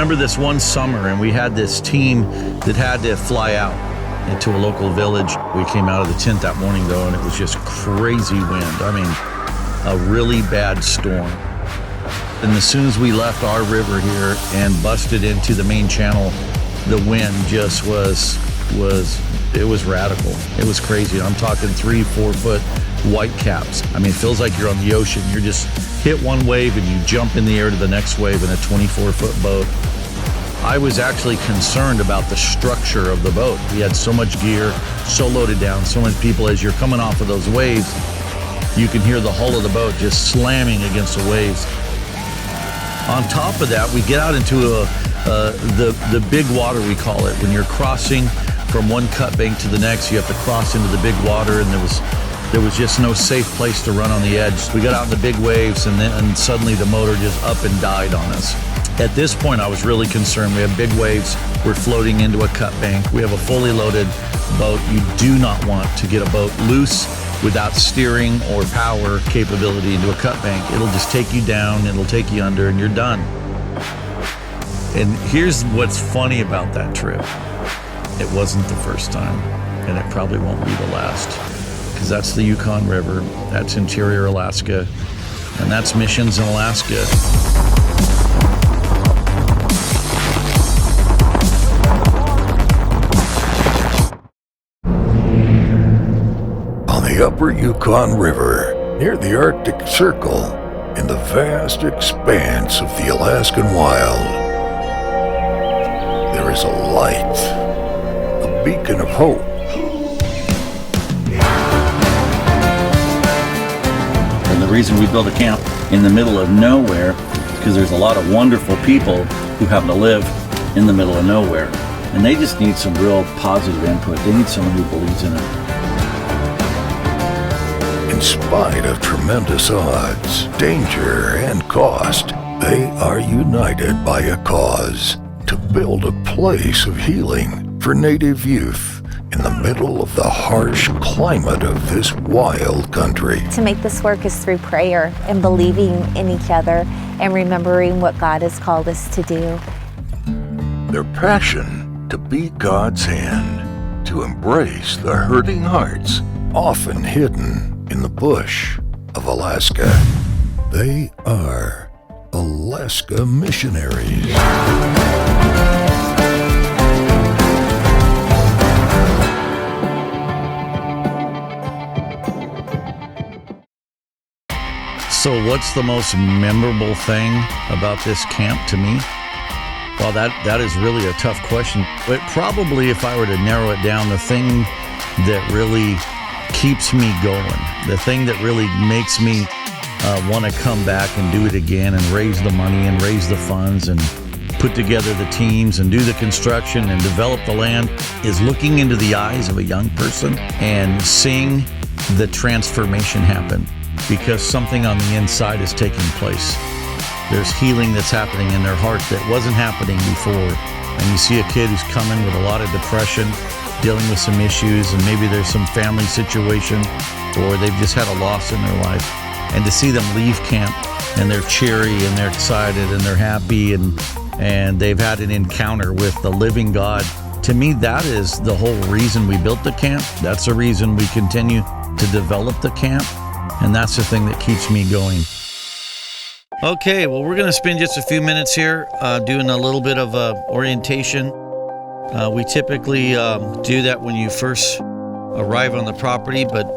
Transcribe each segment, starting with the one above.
remember this one summer, and we had this team that had to fly out into a local village. We came out of the tent that morning, though, and it was just crazy wind. I mean, a really bad storm. And as soon as we left our river here and busted into the main channel, the wind just was radical. It was crazy. I'm talking 3-4 foot white caps. I mean, it feels like you're on the ocean. You're just hit one wave and you jump in the air to the next wave in a 24-foot boat. I was actually concerned about the structure of the boat. We had so much gear, so loaded down, so many people. As you're coming off of those waves, you can hear the hull of the boat just slamming against the waves. On top of that, we get out into the big water, we call it. When you're crossing from one cut bank to the next, you have to cross into the big water, and there was just no safe place to run on the edge. We got out in the big waves, and suddenly the motor just up and died on us. At this point, I was really concerned. We have big waves. We're floating into a cut bank. We have a fully loaded boat. You do not want to get a boat loose without steering or power capability into a cut bank. It'll just take you down, it'll take you under, and you're done. And here's what's funny about that trip. It wasn't the first time, and it probably won't be the last, because that's the Yukon River, that's interior Alaska, and that's missions in Alaska. The upper Yukon River, near the Arctic Circle, in the vast expanse of the Alaskan wild, there is a light, a beacon of hope. And the reason we built a camp in the middle of nowhere is because there's a lot of wonderful people who happen to live in the middle of nowhere. And they just need some real positive input. They need someone who believes in it. In spite of tremendous odds, danger, and cost, they are united by a cause to build a place of healing for Native youth in the middle of the harsh climate of this wild country. To make this work is through prayer and believing in each other and remembering what God has called us to do. Their passion to be God's hand, to embrace the hurting hearts often hidden in the bush of Alaska. They are Alaska Missionaries. So what's the most memorable thing about this camp to me? Well, that is really a tough question. But probably if I were to narrow it down, the thing that really keeps me going, the thing that really makes me want to come back and do it again and raise the money and raise the funds and put together the teams and do the construction and develop the land, is looking into the eyes of a young person and seeing the transformation happen, because something on the inside is taking place. There's healing that's happening in their heart that wasn't happening before. And you see a kid who's coming with a lot of depression, dealing with some issues, and maybe there's some family situation, or they've just had a loss in their life. And to see them leave camp and they're cheery and they're excited and they're happy and they've had an encounter with the living God, to me, that is the whole reason we built the camp. That's the reason we continue to develop the camp. And that's the thing that keeps me going. Okay, well, we're going to spend just a few minutes here doing a little bit of orientation. We typically do that when you first arrive on the property, but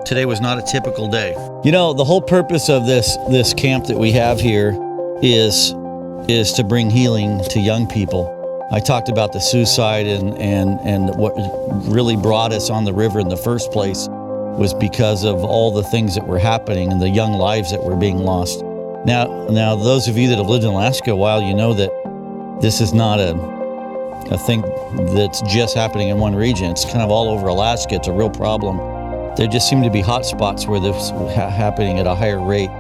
today was not a typical day. You know, the whole purpose of this camp that we have here is to bring healing to young people. I talked about the suicide and what really brought us on the river in the first place was because of all the things that were happening and the young lives that were being lost. Now, those of you that have lived in Alaska a while, you know that this is not a thing that's just happening in one region. It's kind of all over Alaska. It's a real problem. There just seem to be hot spots where this is happening at a higher rate.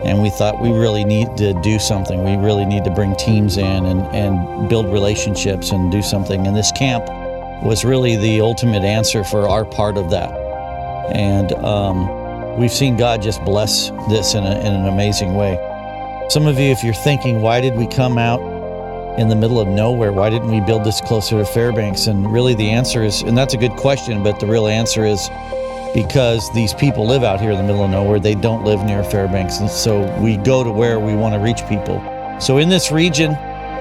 And we thought we really need to do something. We really need to bring teams in and build relationships and do something. And this camp was really the ultimate answer for our part of that. And we've seen God just bless this in an amazing way. Some of you, if you're thinking, why did we come out in the middle of nowhere? Why didn't we build this closer to Fairbanks? And really the answer is, and that's a good question, but the real answer is because these people live out here in the middle of nowhere. They don't live near Fairbanks. And so we go to where we want to reach people. So in this region,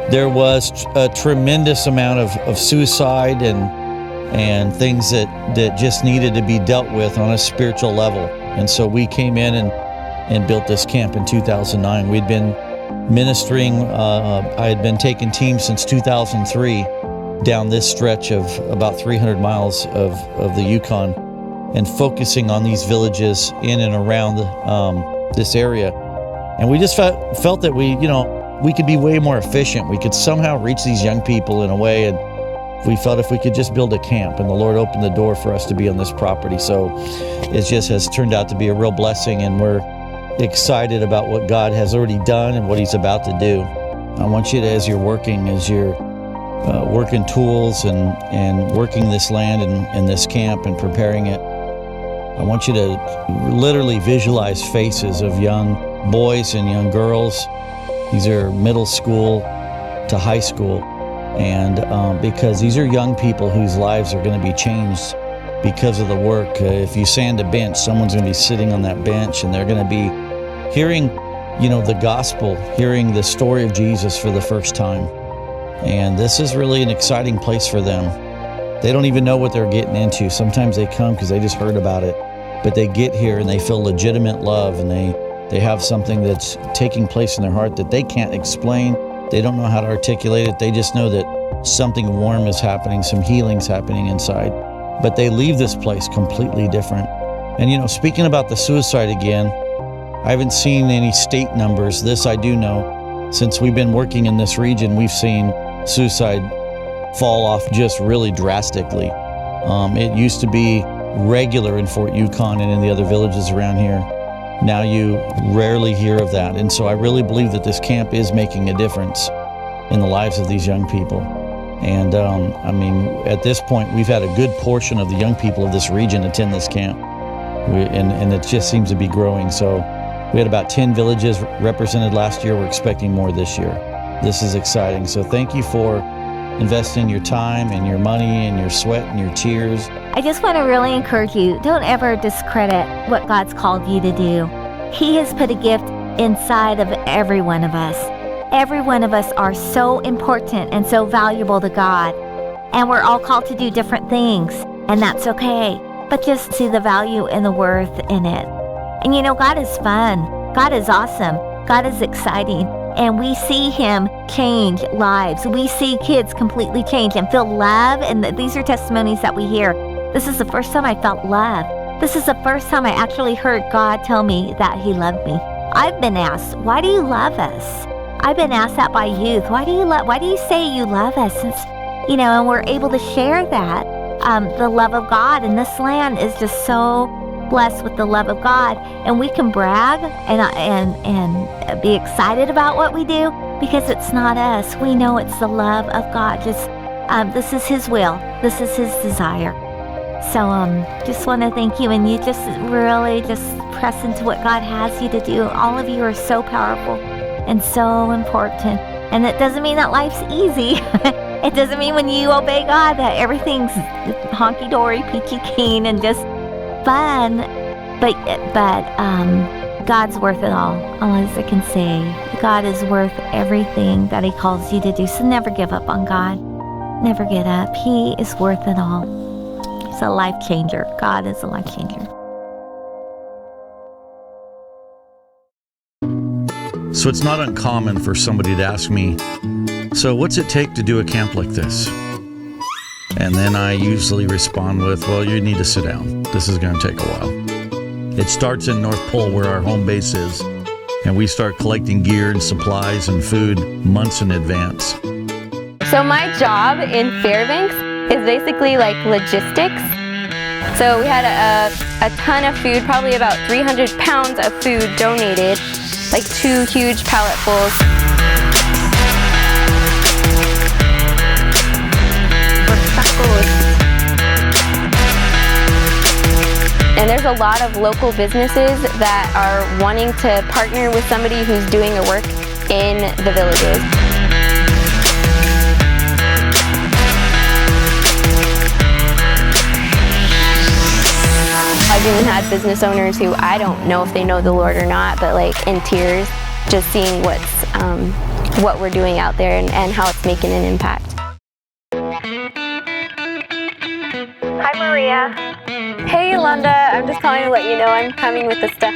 there was a tremendous amount of suicide and things that just needed to be dealt with on a spiritual level. And so we came in and built this camp in 2009. We'd been ministering, I had been taking teams since 2003 down this stretch of about 300 miles of the Yukon and focusing on these villages in and around this area. And we just felt that we could be way more efficient. We could somehow reach these young people in a way, and we felt if we could just build a camp, and the Lord opened the door for us to be on this property. So it just has turned out to be a real blessing, and we're excited about what God has already done and what He's about to do. I want you to, as you're working working tools and working this land and this camp and preparing it, I want you to literally visualize faces of young boys and young girls. These are middle school to high school. And because these are young people whose lives are going to be changed because of the work. If you sand a bench, someone's going to be sitting on that bench and they're going to be hearing, the gospel, hearing the story of Jesus for the first time. And this is really an exciting place for them. They don't even know what they're getting into. Sometimes they come because they just heard about it, but they get here and they feel legitimate love, and they have something that's taking place in their heart that they can't explain. They don't know how to articulate it. They just know that something warm is happening, some healing's happening inside. But they leave this place completely different. And speaking about the suicide again, I haven't seen any state numbers. This I do know. Since we've been working in this region, we've seen suicide fall off just really drastically. It used to be regular in Fort Yukon and in the other villages around here. Now you rarely hear of that. And so I really believe that this camp is making a difference in the lives of these young people. And at this point, we've had a good portion of the young people of this region attend this camp. And it just seems to be growing. So we had about 10 villages represented last year. We're expecting more this year. This is exciting. So thank you for investing your time and your money and your sweat and your tears. I just want to really encourage you, don't ever discredit what God's called you to do. He has put a gift inside of every one of us. Every one of us are so important and so valuable to God. And we're all called to do different things, and that's okay. But just see the value and the worth in it. And God is fun. God is awesome. God is exciting. And we see Him change lives. We see kids completely change and feel love. And these are testimonies that we hear. This is the first time I felt love. This is the first time I actually heard God tell me that He loved me. I've been asked, why do you love us? I've been asked that by youth. Why do you say you love us? And we're able to share that. The love of God in this land is just so blessed with the love of God, and we can brag and be excited about what we do because it's not us. We know it's the love of God. This is His will. This is His desire. So just want to thank you, and you just really just press into what God has you to do. All of you are so powerful and so important, and it doesn't mean that life's easy. It doesn't mean when you obey God that everything's honky-dory, peachy keen, and just fun, but God's worth it all as I can say. God is worth everything that He calls you to do, so never give up on God. Never get up. He is worth it all. He's a life changer. God is a life changer. So it's not uncommon for somebody to ask me, so what's it take to do a camp like this? And then I usually respond with, well, you need to sit down. This is going to take a while. It starts in North Pole, where our home base is, and we start collecting gear and supplies and food months in advance. So my job in Fairbanks is basically like logistics. So we had a ton of food, probably about 300 pounds of food donated, like 2 huge pallet fulls. And there's a lot of local businesses that are wanting to partner with somebody who's doing a work in the villages. I've even had business owners who I don't know if they know the Lord or not, but like in tears, just seeing what we're doing out there and how it's making an impact. Hi, Maria. Hey, Yolanda. I'm just calling to let you know I'm coming with the stuff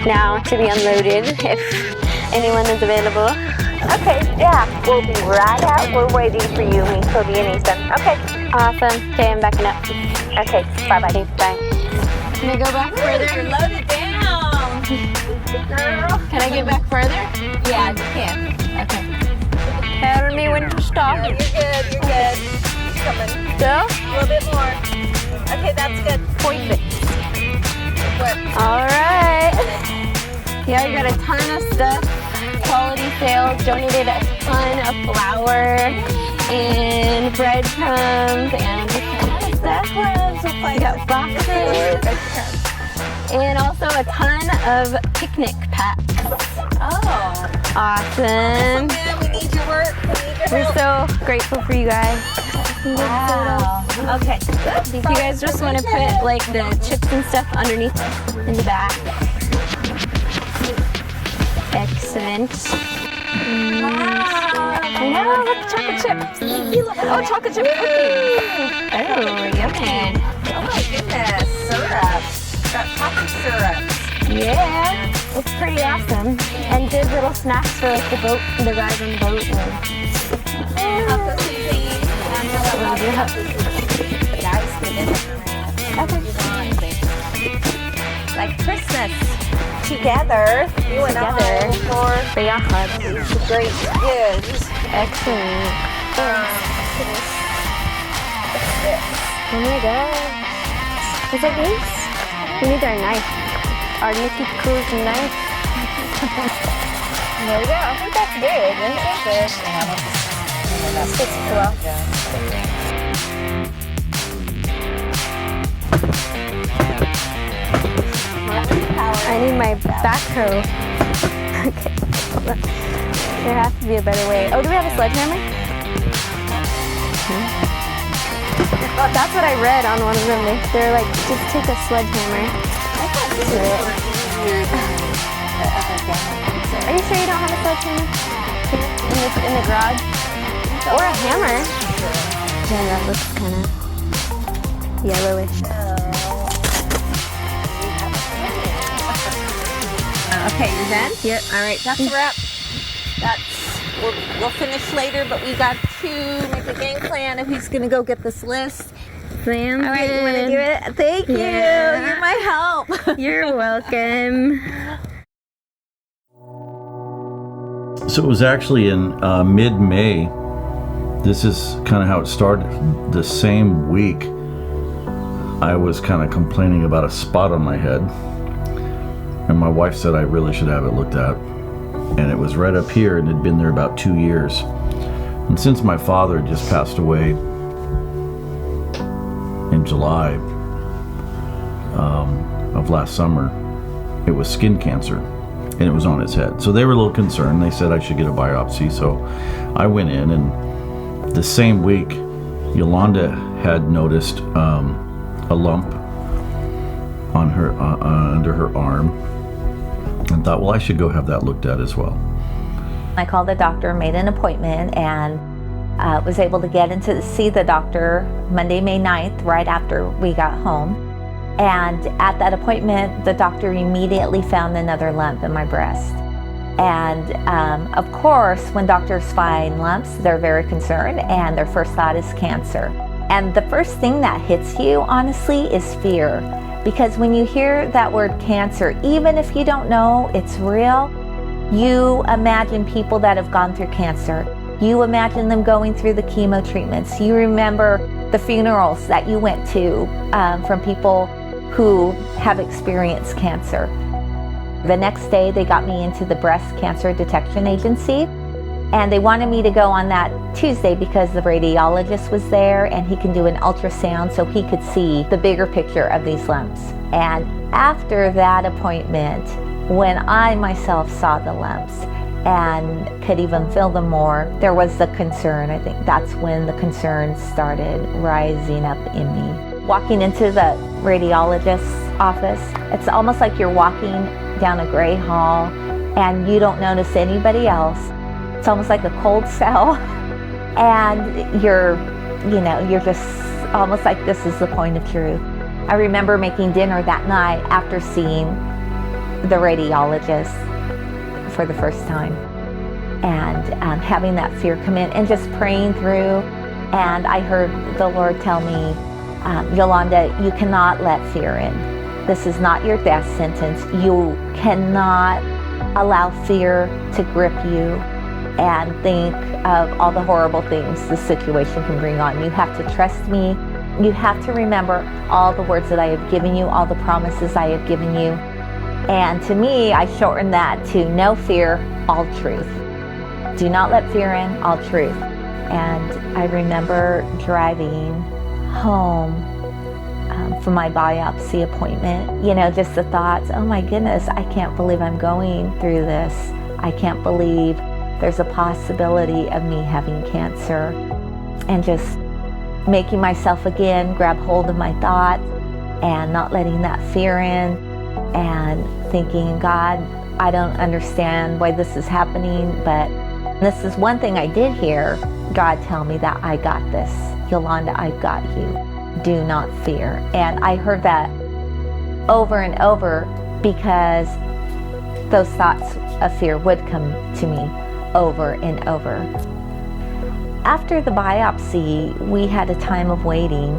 now to be unloaded if anyone is available. Okay, yeah, we'll be right out. We're waiting for you in Cody Easton. Okay. Awesome. Okay, I'm backing up. Okay, bye-bye. Okay, bye. Can I go back further? Load it down. Can I get back further? Yeah, you can. Okay. Tell me when to stop. No, you're good. You're good. Coming. Still? A little bit more. Okay, that's good. Perfect. Work. All right. Yeah, you got a ton of stuff. Quality sales. Donated a ton of flour and breadcrumbs and just a ton of stuff. We got boxes. And also a ton of picnic packs. Oh. Awesome. Yeah, we need your work. We need your We're help. so grateful for you guys. Wow. Okay. I think you guys just want to put like the chips and stuff underneath in the back. Excellent. I know, look, chocolate chips. Oh, chocolate chip cookies. Oh, yummy. Oh my goodness. Syrup. Got coffee syrup. Yeah, it's pretty awesome. And good little snacks for like the boat, the ride on the boat. Like Christmas together. You and I for Beyahad. great gifts. Excellent. Oh my god. What's that, Grace? We need our knife. Our Nikki Cruz knife. There we go. I think that's good. That's good. That fits well. I need my backhoe. Okay, hold on. There has to be a better way. Oh, do we have a sledgehammer? Oh, that's what I read on one of them. They're like, just take a sledgehammer. Do it. Are you sure you don't have a sledgehammer? Here, in the garage? Or a hammer? Yeah, that looks kind of yellowish. Okay, you're done? Yep. All right, that's a wrap. We'll finish later, but we got to make a game plan of who's going to go get this list. Sounds All right, you want to good. do it? Thank you. Yeah. You're my help. You're welcome. So it was actually in mid-May. This is kind of how it started. The same week, I was kind of complaining about a spot on my head. And my wife said I really should have it looked at. And it was right up here and had been there about 2 years. And since my father just passed away in July of last summer, it was skin cancer and it was on his head. So they were a little concerned. They said I should get a biopsy. So I went in, and the same week, Yolanda had noticed a lump on her under her arm, and thought, well, I should go have that looked at as well. I called the doctor, made an appointment, and was able to get in to see the doctor Monday, May 9th, right after we got home. And at that appointment, the doctor immediately found another lump in my breast. And of course, when doctors find lumps, they're very concerned, and their first thought is cancer. And the first thing that hits you, honestly, is fear. Because when you hear that word cancer, even if you don't know it's real, you imagine people that have gone through cancer. You imagine them going through the chemo treatments. You remember the funerals that you went to from people who have experienced cancer. The next day, they got me into the Breast Cancer Detection Agency, and they wanted me to go on that Tuesday because the radiologist was there and he can do an ultrasound so he could see the bigger picture of these lumps. And after that appointment, when I myself saw the lumps and could even feel them more, there was the concern. I think that's when the concern started rising up in me. Walking into the radiologist office. It's almost like you're walking down a gray hall and you don't notice anybody else. It's almost like a cold cell, and you're just almost like this is the point of truth. I remember making dinner that night after seeing the radiologist for the first time, and having that fear come in and just praying through. And I heard the Lord tell me, Yolanda, you cannot let fear in. This is not your death sentence. You cannot allow fear to grip you and think of all the horrible things the situation can bring on. You have to trust me. You have to remember all the words that I have given you, all the promises I have given you. And to me, I shortened that to no fear, all truth. Do not let fear in, all truth. And I remember driving home from my biopsy appointment, just the thoughts, oh my goodness, I can't believe I'm going through this. I can't believe there's a possibility of me having cancer. And just making myself again grab hold of my thoughts and not letting that fear in, and thinking, God, I don't understand why this is happening, but this is one thing I did hear God tell me, that I got this. Yolanda, I've got you. Do not fear. And I heard that over and over because those thoughts of fear would come to me over and over. After the biopsy, we had a time of waiting.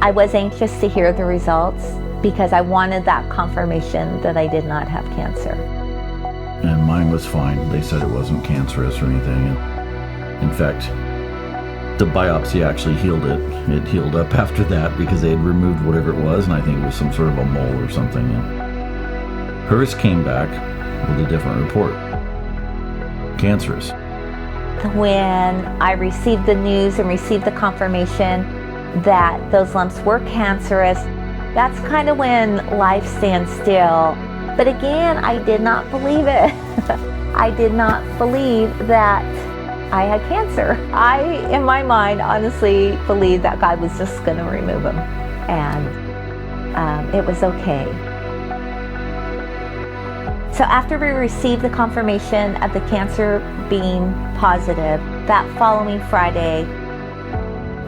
I was anxious to hear the results because I wanted that confirmation that I did not have cancer. And mine was fine. They said it wasn't cancerous or anything. In fact, the biopsy actually healed it. It healed up after that because they had removed whatever it was, and I think it was some sort of a mole or something. And hers came back with a different report. Cancerous. When I received the news and received the confirmation that those lumps were cancerous, that's kind of when life stands still. But again, I did not believe it. I did not believe that I had cancer. I, in my mind, honestly believed that God was just going to remove them. And it was okay. So after we received the confirmation of the cancer being positive, that following Friday,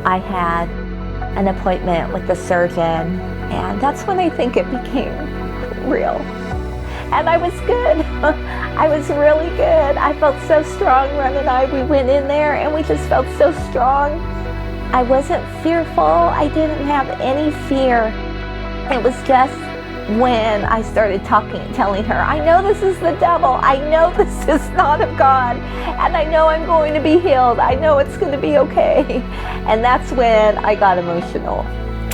I had an appointment with the surgeon, and that's when I think it became real. And I was good. I was really good. I felt so strong. Ron and I, we went in there and we just felt so strong. I wasn't fearful. I didn't have any fear. It was just when I started telling her, I know this is the devil. I know this is not of God. And I know I'm going to be healed. I know it's going to be okay. And that's when I got emotional.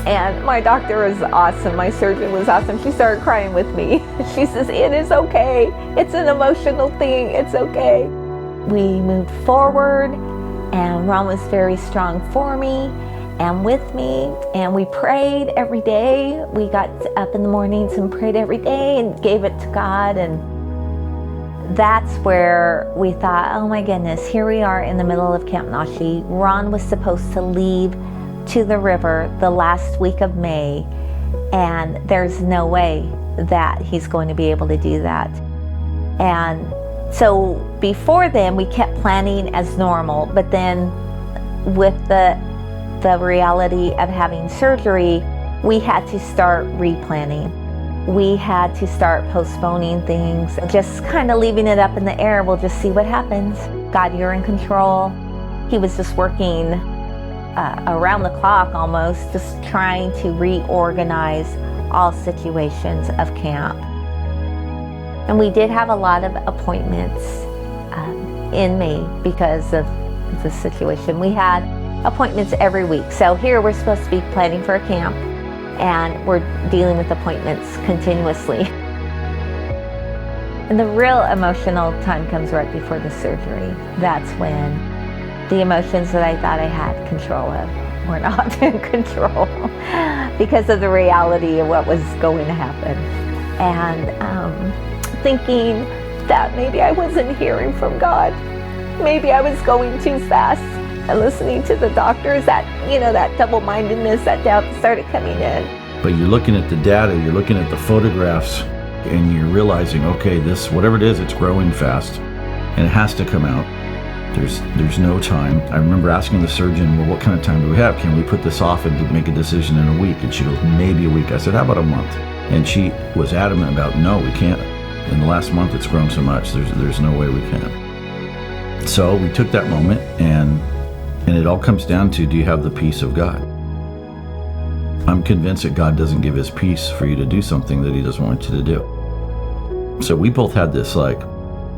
And my doctor was awesome. My surgeon was awesome. She started crying with me. She says, it is okay. It's an emotional thing. It's okay. We moved forward, and Ron was very strong for me and with me. And we prayed every day. We got up in the mornings and prayed every day and gave it to God. And that's where we thought, oh my goodness, here we are in the middle of Camp Nahshii. Ron was supposed to leave to the river the last week of May, and there's no way that he's going to be able to do that. And so before then, we kept planning as normal, but then with the reality of having surgery, we had to start replanning. We had to start postponing things, just kind of leaving it up in the air. We'll just see what happens. God, you're in control. He was just working around the clock almost, just trying to reorganize all situations of camp. And we did have a lot of appointments in May because of the situation. We had appointments every week. So here we're supposed to be planning for a camp, and we're dealing with appointments continuously. And the real emotional time comes right before the surgery. That's when the emotions that I thought I had control of were not in control because of the reality of what was going to happen. And thinking that maybe I wasn't hearing from God. Maybe I was going too fast and listening to the doctors, that, that double-mindedness, that doubt started coming in. But you're looking at the data, you're looking at the photographs, and you're realizing, okay, this, whatever it is, it's growing fast, and it has to come out. There's no time. I remember asking the surgeon, well, what kind of time do we have? Can we put this off and make a decision in a week? And she goes, maybe a week. I said, how about a month? And she was adamant about, no, we can't. In the last month, it's grown so much, there's no way we can. So we took that moment, and it all comes down to, do you have the peace of God? I'm convinced that God doesn't give his peace for you to do something that he doesn't want you to do. So we both had this like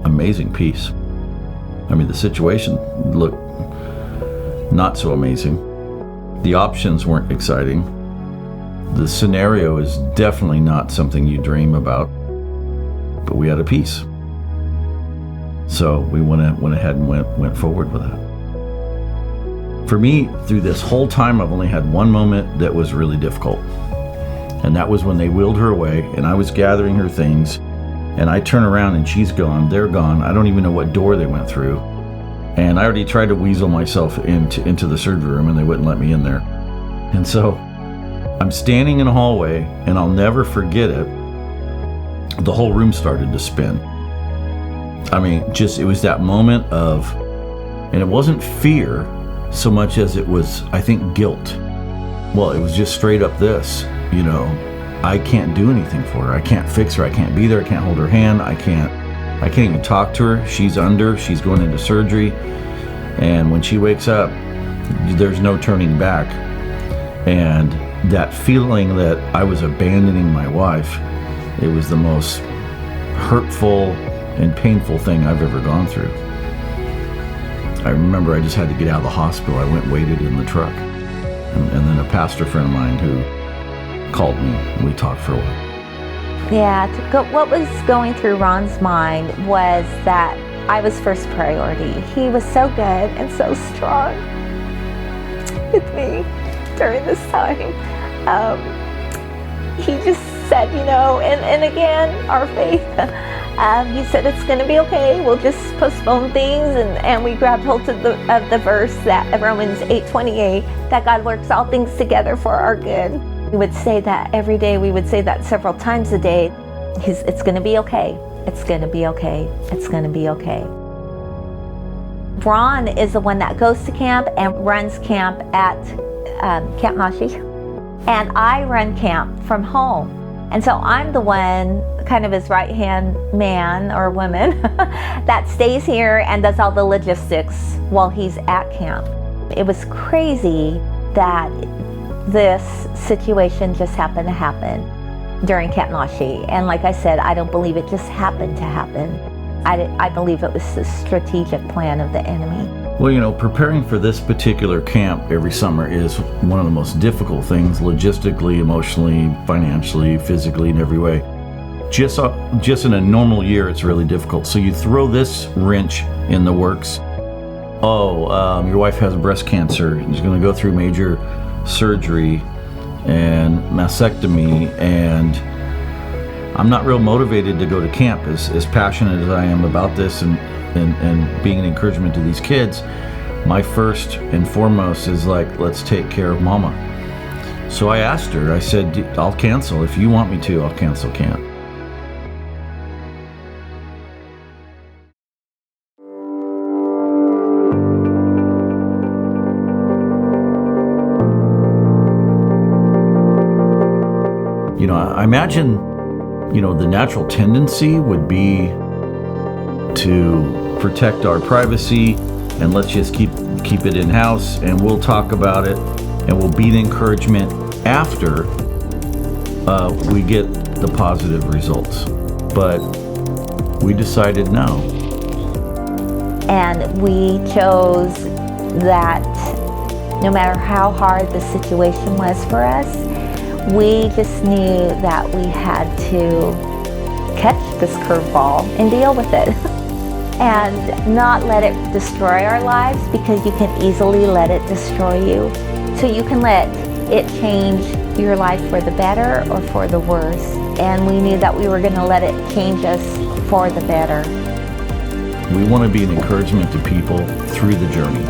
amazing peace. I mean, the situation looked not so amazing. The options weren't exciting. The scenario is definitely not something you dream about, but we had a peace. So we went ahead and went forward with that. For me, through this whole time, I've only had one moment that was really difficult. And that was when they wheeled her away, and I was gathering her things, and I turn around and she's gone, they're gone. I don't even know what door they went through. And I already tried to weasel myself into the surgery room, and they wouldn't let me in there. And so I'm standing in a hallway, and I'll never forget it. The whole room started to spin. I mean, it was that moment of, and it wasn't fear so much as it was, I think, guilt. Well, it was just straight up this, I can't do anything for her. I can't fix her. I can't be there. I can't hold her hand. I can't even talk to her. She's going into surgery. And when she wakes up, there's no turning back. And that feeling that I was abandoning my wife, it was the most hurtful and painful thing I've ever gone through. I remember I just had to get out of the hospital. I went and waited in the truck. And then a pastor friend of mine who called me, and we talked for a while. Yeah, what was going through Ron's mind was that I was first priority. He was so good and so strong with me during this time. He just said, and again, our faith. He said, it's going to be okay. We'll just postpone things. And we grabbed hold of the verse that Romans 8:28, that God works all things together for our good. We would say that every day. We would say that several times a day. It's going to be okay. It's going to be okay. It's going to be okay. Ron is the one that goes to camp and runs camp at Camp Nahshii. And I run camp from home. And so I'm the one, kind of his right-hand man or woman, that stays here and does all the logistics while he's at camp. It was crazy that this situation just happened to happen during Camp Nahshii. And like I said, I don't believe it just happened to happen. I believe it was a strategic plan of the enemy. Well, preparing for this particular camp every summer is one of the most difficult things, logistically, emotionally, financially, physically, in every way. Just in a normal year, it's really difficult. So you throw this wrench in the works. Your wife has breast cancer, and she's going to go through major surgery and mastectomy, and I'm not real motivated to go to camp. As passionate as I am about this and being an encouragement to these kids, my first and foremost is like, let's take care of mama. So I asked her, I said, I'll cancel. If you want me to, I'll cancel camp. I imagine, the natural tendency would be to protect our privacy and let's just keep it in-house, and we'll talk about it, and we'll be the encouragement after we get the positive results. But we decided no. And we chose that no matter how hard the situation was for us, we just knew that we had to catch this curveball and deal with it. And not let it destroy our lives, because you can easily let it destroy you. So you can let it change your life for the better or for the worse. And we knew that we were going to let it change us for the better. We want to be an encouragement to people through the journey.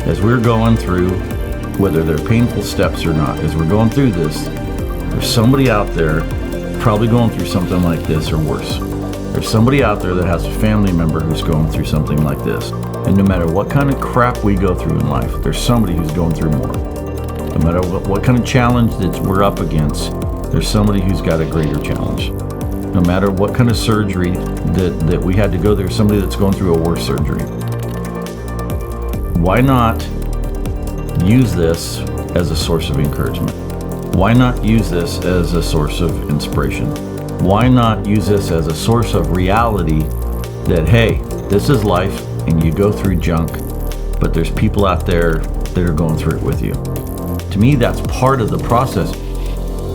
As we're going through, whether they're painful steps or not, as we're going through this, There's somebody out there probably going through something like this or worse. There's somebody out there that has a family member who's going through something like this. And no matter what kind of crap we go through in life, there's somebody who's going through more. No matter what kind of challenge that we're up against, there's somebody who's got a greater challenge. No matter what kind of surgery that we had to go, there's somebody that's going through a worse surgery. Why not use this as a source of encouragement? Why not use this as a source of inspiration? Why not use this as a source of reality that, hey, this is life and you go through junk, but there's people out there that are going through it with you. To me, that's part of the process.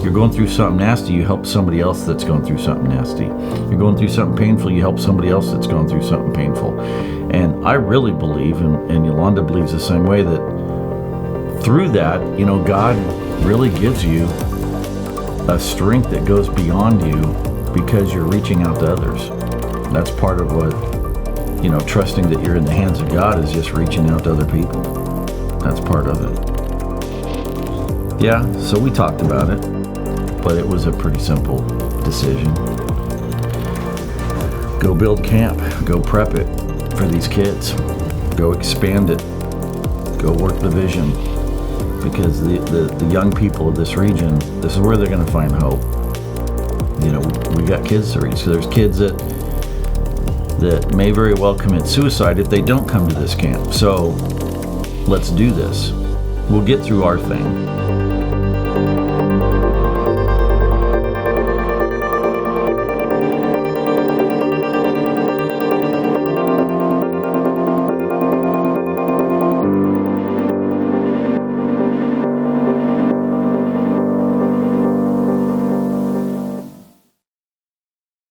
You're going through something nasty, you help somebody else that's going through something nasty. You're going through something painful, you help somebody else that's going through something painful. And I really believe, and Yolanda believes the same way, that through that, God really gives you a strength that goes beyond you because you're reaching out to others. That's part of what, trusting that you're in the hands of God is just reaching out to other people. That's part of it. Yeah, so we talked about it, but it was a pretty simple decision. Go build camp, go prep it for these kids, go expand it, go work the vision. Because the young people of this region, this is where they're going to find hope. We got kids to reach. So there's kids that may very well commit suicide if they don't come to this camp. So let's do this. We'll get through our thing.